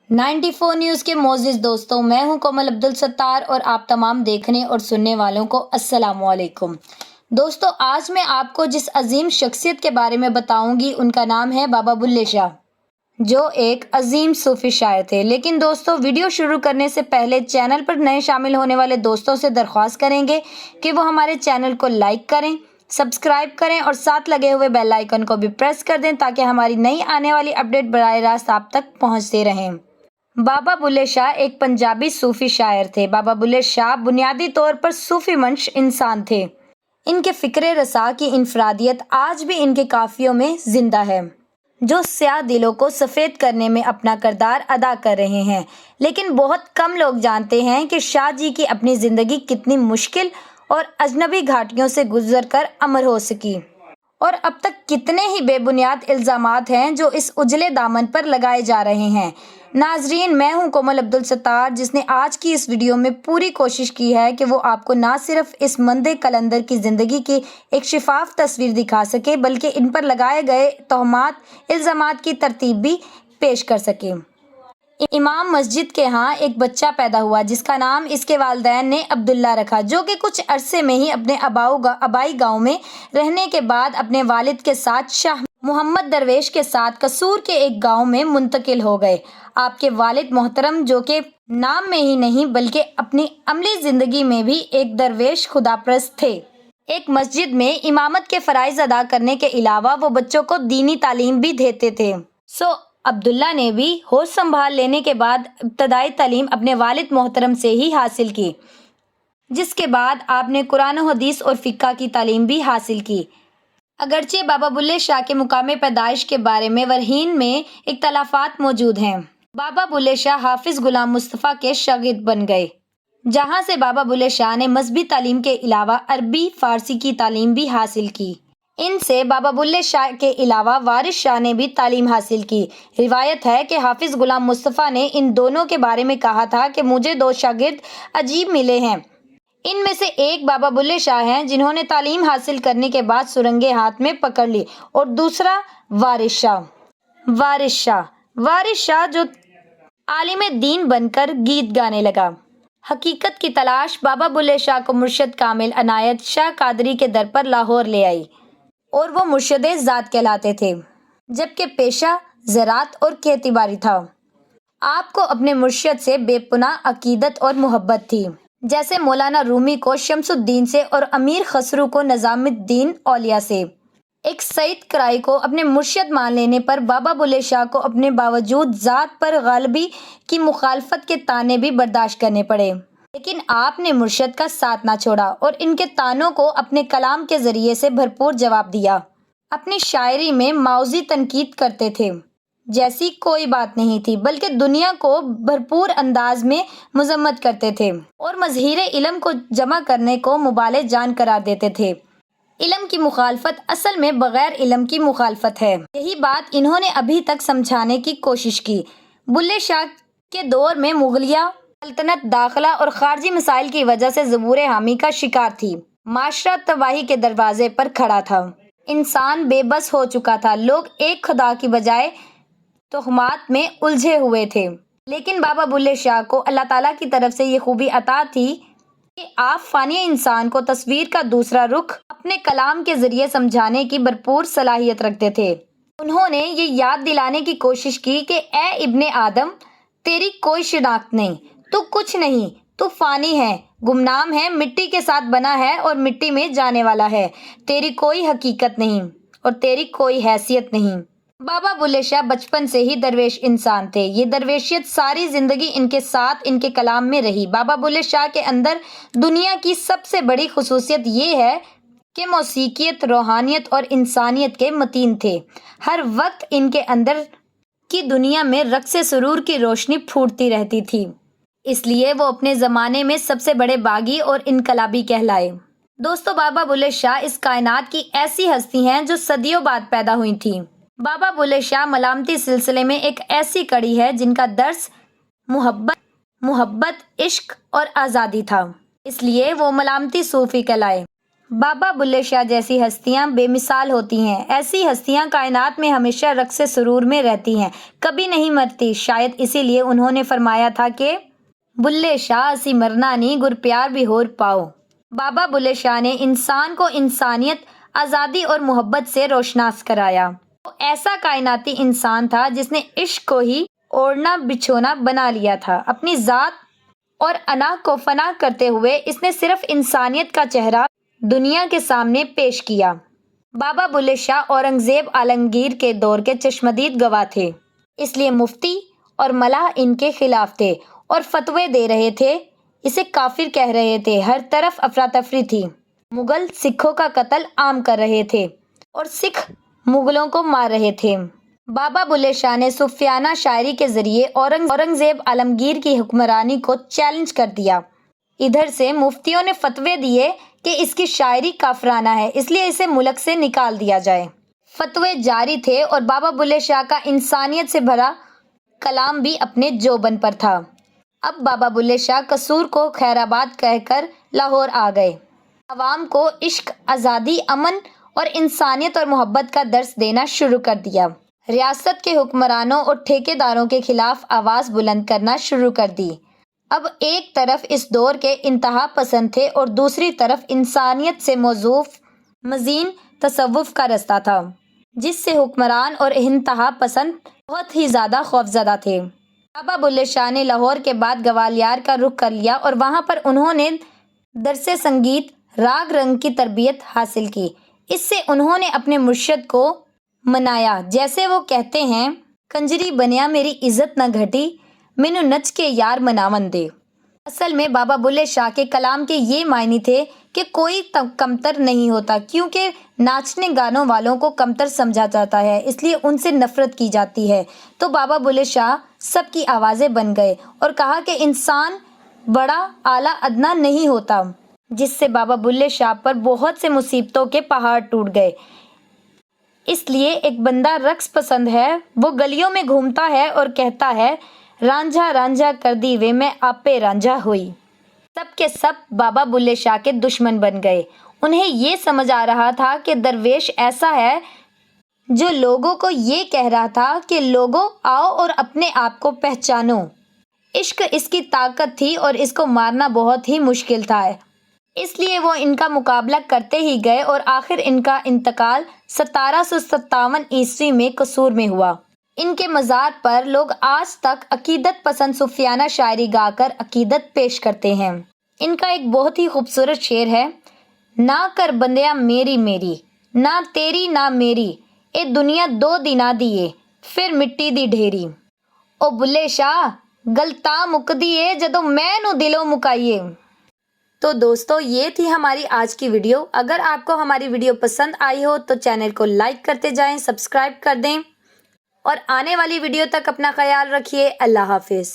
94 news کے معزز دوستوں، میں ہوں کومل عبدل ستار اور آپ تمام دیکھنے اور سننے والوں کو السلام علیکم۔ دوستوں، آج میں آپ کو جس عظیم شخصیت کے بارے میں بتاؤں گی ان کا نام ہے بابا بلے شاہ، جو ایک عظیم صوفی شاعر تھے۔ لیکن دوستوں، ویڈیو شروع کرنے سے پہلے چینل پر نئے شامل ہونے والے دوستوں سے درخواست کریں گے کہ وہ ہمارے چینل کو لائک کریں، سبسکرائب کریں اور ساتھ لگے ہوئے بیل آئیکن کو بھی پریس کر دیں تاکہ ہماری نئی آنے والی اپڈیٹ براہ راست آپ تک پہنچتے رہیں۔ بابا بلے شاہ ایک پنجابی صوفی شاعر تھے۔ بابا بلے شاہ بنیادی طور پر صوفی منش انسان تھے۔ ان کے فکر رسا کی انفرادیت آج بھی ان کے قافیوں میں زندہ ہے، جو سیاہ دلوں کو سفید کرنے میں اپنا کردار ادا کر رہے ہیں۔ لیکن بہت کم لوگ جانتے ہیں کہ شاہ جی کی اپنی زندگی کتنی مشکل اور اجنبی گھاٹیوں سے گزر کر امر ہو سکی، اور اب تک کتنے ہی بے بنیاد الزامات ہیں جو اس اجلے دامن پر لگائے جا رہے ہیں۔ ناظرین، میں ہوں کومل عبدل ستار، جس نے آج کی اس ویڈیو میں پوری کوشش کی ہے کہ وہ آپ کو نہ صرف اس مندے کلندر کی زندگی کی ایک شفاف تصویر دکھا سکے بلکہ ان پر لگائے گئے تہمات، الزامات کی ترتیب بھی پیش کر سکے۔ امام مسجد کے ہاں ایک بچہ پیدا ہوا جس کا نام اس کے والدین نے عبداللہ رکھا، جو کہ کچھ عرصے میں ہی اپنے آبائی گاؤں میں رہنے کے بعد اپنے والد کے ساتھ شاہ محمد درویش کے ساتھ قصور کے ایک گاؤں میں منتقل ہو گئے۔ آپ کے والد محترم، جو کہ نام میں ہی نہیں بلکہ اپنی عملی زندگی میں بھی ایک درویش خدا پرست تھے، ایک مسجد میں امامت کے فرائض ادا کرنے کے علاوہ وہ بچوں کو دینی تعلیم بھی دیتے تھے۔ عبداللہ نے بھی ہوش سنبھال لینے کے بعد ابتدائی تعلیم اپنے والد محترم سے ہی حاصل کی، جس کے بعد آپ نے قرآن و حدیث اور فقہ کی تعلیم بھی حاصل کی۔ اگرچہ بابا بلے شاہ کے مقام پیدائش کے بارے میں ورہین میں اختلافات موجود ہیں۔ بابا بلے شاہ حافظ غلام مصطفیٰ کے شاگرد بن گئے، جہاں سے بابا بلے شاہ نے مذہبی تعلیم کے علاوہ عربی فارسی کی تعلیم بھی حاصل کی۔ ان سے بابا بلے شاہ کے علاوہ وارث شاہ نے بھی تعلیم حاصل کی۔ روایت ہے کہ حافظ غلام مصطفیٰ نے ان دونوں کے بارے میں کہا تھا کہ مجھے دو شاگرد عجیب ملے ہیں۔ ان میں سے ایک بابا بلے شاہ ہیں، جنہوں نے تعلیم حاصل کرنے کے بعد سرنگیں ہاتھ میں پکڑ لی، اور دوسرا وارث شاہ جو عالم دین بن کر گیت گانے لگا۔ حقیقت کی تلاش بابا بلے شاہ کو مرشد کامل عنایت شاہ قادری کے در پر لاہور لے آئی، اور وہ مرشد ذات کہلاتے تھے، جبکہ پیشہ زراعت اور کھیتی باڑی تھا۔ آپ کو اپنے مرشد سے بے پناہ عقیدت اور محبت تھی، جیسے مولانا رومی کو شمس الدین سے اور امیر خسرو کو نظام الدین اولیاء سے۔ ایک سعید کرائی کو اپنے مرشد مان لینے پر بابا بلے شاہ کو اپنے باوجود ذات پر غالبی کی مخالفت کے طعنے بھی برداشت کرنے پڑے، لیکن آپ نے مرشد کا ساتھ نہ چھوڑا اور ان کے طعنوں کو اپنے کلام کے ذریعے سے بھرپور جواب دیا۔ اپنی شاعری میں موضوعی تنقید کرتے تھے جیسی کوئی بات نہیں تھی، بلکہ دنیا کو بھرپور انداز میں مذمت کرتے تھے اور مظہر علم کو جمع کرنے کو مبالغ جان قرار دیتے تھے۔ علم کی مخالفت اصل میں بغیر علم کی مخالفت ہے۔ یہی بات انہوں نے ابھی تک سمجھانے کی کوشش کی۔ بلے شاہ کے دور میں مغلیہ سلطنت داخلہ اور خارجی مسائل کی وجہ سے ظہور حامی کا شکار تھی۔ معاشرہ تباہی کے دروازے پر کھڑا تھا۔ انسان بے بس ہو چکا تھا۔ لوگ ایک خدا کی بجائے تہمات میں الجھے ہوئے تھے۔ لیکن بابا بلے شاہ کو اللہ تعالیٰ کی طرف سے یہ خوبی عطا تھی کہ آپ فانی انسان کو تصویر کا دوسرا رخ اپنے کلام کے ذریعے سمجھانے کی بھرپور صلاحیت رکھتے تھے۔ انہوں نے یہ یاد دلانے کی کوشش کی کہ اے ابن آدم، تیری کوئی شناخت نہیں، تو کچھ نہیں، تو فانی ہے، گمنام ہے، مٹی کے ساتھ بنا ہے اور مٹی میں جانے والا ہے۔ تیری کوئی حقیقت نہیں اور تیری کوئی حیثیت نہیں۔ بابا بلے شاہ بچپن سے ہی درویش انسان تھے۔ یہ درویشیت ساری زندگی ان کے ساتھ ان کے کلام میں رہی۔ بابا بلے شاہ کے اندر دنیا کی سب سے بڑی خصوصیت یہ ہے کہ موسیقیت، روحانیت اور انسانیت کے متین تھے۔ ہر وقت ان کے اندر کی دنیا میں رقص سرور کی روشنی پھوٹتی رہتی تھی، اس لیے وہ اپنے زمانے میں سب سے بڑے باغی اور انقلابی کہلائے۔ دوستو، بابا بلے شاہ اس کائنات کی ایسی ہستی ہیں جو صدیوں بعد پیدا ہوئی تھیں۔ بابا بلے شاہ ملامتی سلسلے میں ایک ایسی کڑی ہے جن کا درس محبت، عشق اور آزادی تھا، اس لیے وہ ملامتی صوفی کہلائے۔ بابا بلے شاہ جیسی ہستیاں بے مثال ہوتی ہیں۔ ایسی ہستیاں کائنات میں ہمیشہ رقص سرور میں رہتی ہیں، کبھی نہیں مرتی۔ شاید اسی لیے انہوں نے فرمایا تھا کہ بلے شاہ اسی مرنا نہیں، گر پیار بھی ہور پاؤ۔ بابا بلے شاہ نے انسان کو انسانیت، آزادی اور محبت سے روشناس کرایا۔ وہ ایسا کائناتی انسان تھا جس نے عشق کو ہی اوڑھنا بچھونا بنا لیا تھا۔ اپنی ذات اور انا کو فنا کرتے ہوئے اس نے صرف انسانیت کا چہرہ دنیا کے سامنے پیش کیا۔ بابا بلے شاہ اورنگزیب عالمگیر کے دور کے چشمدید گواہ تھے، اس لیے مفتی اور ملا ان کے خلاف تھے اور فتوے دے رہے تھے، اسے کافر کہہ رہے تھے۔ ہر طرف افراتفری تھی، مغل سکھوں کا قتل عام کر رہے تھے اور سکھ مغلوں کو مار رہے تھے۔ بابا بلے شاہ نے صوفیانہ شاعری کے ذریعے اورنگزیب عالمگیر کی حکمرانی کو چیلنج کر دیا۔ ادھر سے مفتیوں نے فتوے دیے کہ اس کی شاعری کافرانہ ہے، اس لیے اسے ملک سے نکال دیا جائے۔ فتوے جاری تھے اور بابا بلے شاہ کا انسانیت سے بھرا کلام بھی اپنے جوبن پر تھا۔ اب بابا بلے شاہ قصور کو خیر آباد کہہ کر لاہور آ گئے۔ عوام کو عشق، آزادی، امن اور انسانیت اور محبت کا درس دینا شروع کر دیا۔ ریاست کے حکمرانوں اور ٹھیکیداروں کے خلاف آواز بلند کرنا شروع کر دی۔ اب ایک طرف اس دور کے انتہا پسند تھے اور دوسری طرف انسانیت سے موصوف مزین تصوف کا رستہ تھا، جس سے حکمران اور انتہا پسند بہت ہی زیادہ خوفزدہ تھے۔ بابا بلے شاہ نے لاہور کے بعد گوالیار کا رخ کر لیا اور وہاں پر انہوں نے درس سنگیت، راگ رنگ کی تربیت حاصل کی۔ اس سے انہوں نے اپنے مرشد کو منایا، جیسے وہ کہتے ہیں، کنجری بنیا میری عزت نہ گھٹی، مینوں نچ کے یار مناون دے۔ اصل میں بابا بلے شاہ کے کلام کے یہ معنی تھے کہ کوئی کمتر نہیں ہوتا، کیونکہ ناچنے گانوں والوں کو کمتر سمجھا جاتا ہے، اس لیے ان سے نفرت کی جاتی ہے۔ تو بابا بلے شاہ سب کی آوازیں بن گئے اور کہا کہ انسان بڑا اعلیٰ ادنا نہیں ہوتا، جس سے بابا بلے شاہ پر بہت سے مصیبتوں کے پہاڑ ٹوٹ گئے۔ اس لیے ایک بندہ رقص پسند ہے، وہ گلیوں میں گھومتا ہے اور کہتا ہے، رانجھا رانجھا کر دی وے میں آپے رانجھا ہوئی۔ سب کے سب بابا بلے شاہ کے دشمن بن گئے۔ انہیں یہ سمجھ آ رہا تھا کہ درویش ایسا ہے جو لوگوں کو یہ کہہ رہا تھا کہ لوگوں آؤ اور اپنے آپ کو پہچانو۔ عشق اس کی طاقت تھی اور اس کو مارنا بہت ہی مشکل تھا، اس لیے وہ ان کا مقابلہ کرتے ہی گئے اور آخر ان کا انتقال 1757 عیسوی میں قصور میں ہوا۔ ان کے مزار پر لوگ آج تک عقیدت پسند صوفیانہ شاعری گا کر عقیدت پیش کرتے ہیں۔ ان کا ایک بہت ہی خوبصورت شعر ہے، نہ کر بندیا میری میری، نہ تیری نہ میری، اے دنیا دو دینا دیے، پھر مٹی دی ڈھیری۔ او بلے شاہ گل تاں مکدی اے جدوں میں نو دلوں مکائیے۔ تو دوستو یہ تھی ہماری آج کی ویڈیو۔ اگر آپ کو ہماری ویڈیو پسند آئی ہو تو چینل کو لائک کرتے جائیں، سبسکرائب کر دیں اور آنے والی ویڈیو تک اپنا خیال رکھیے۔ اللہ حافظ۔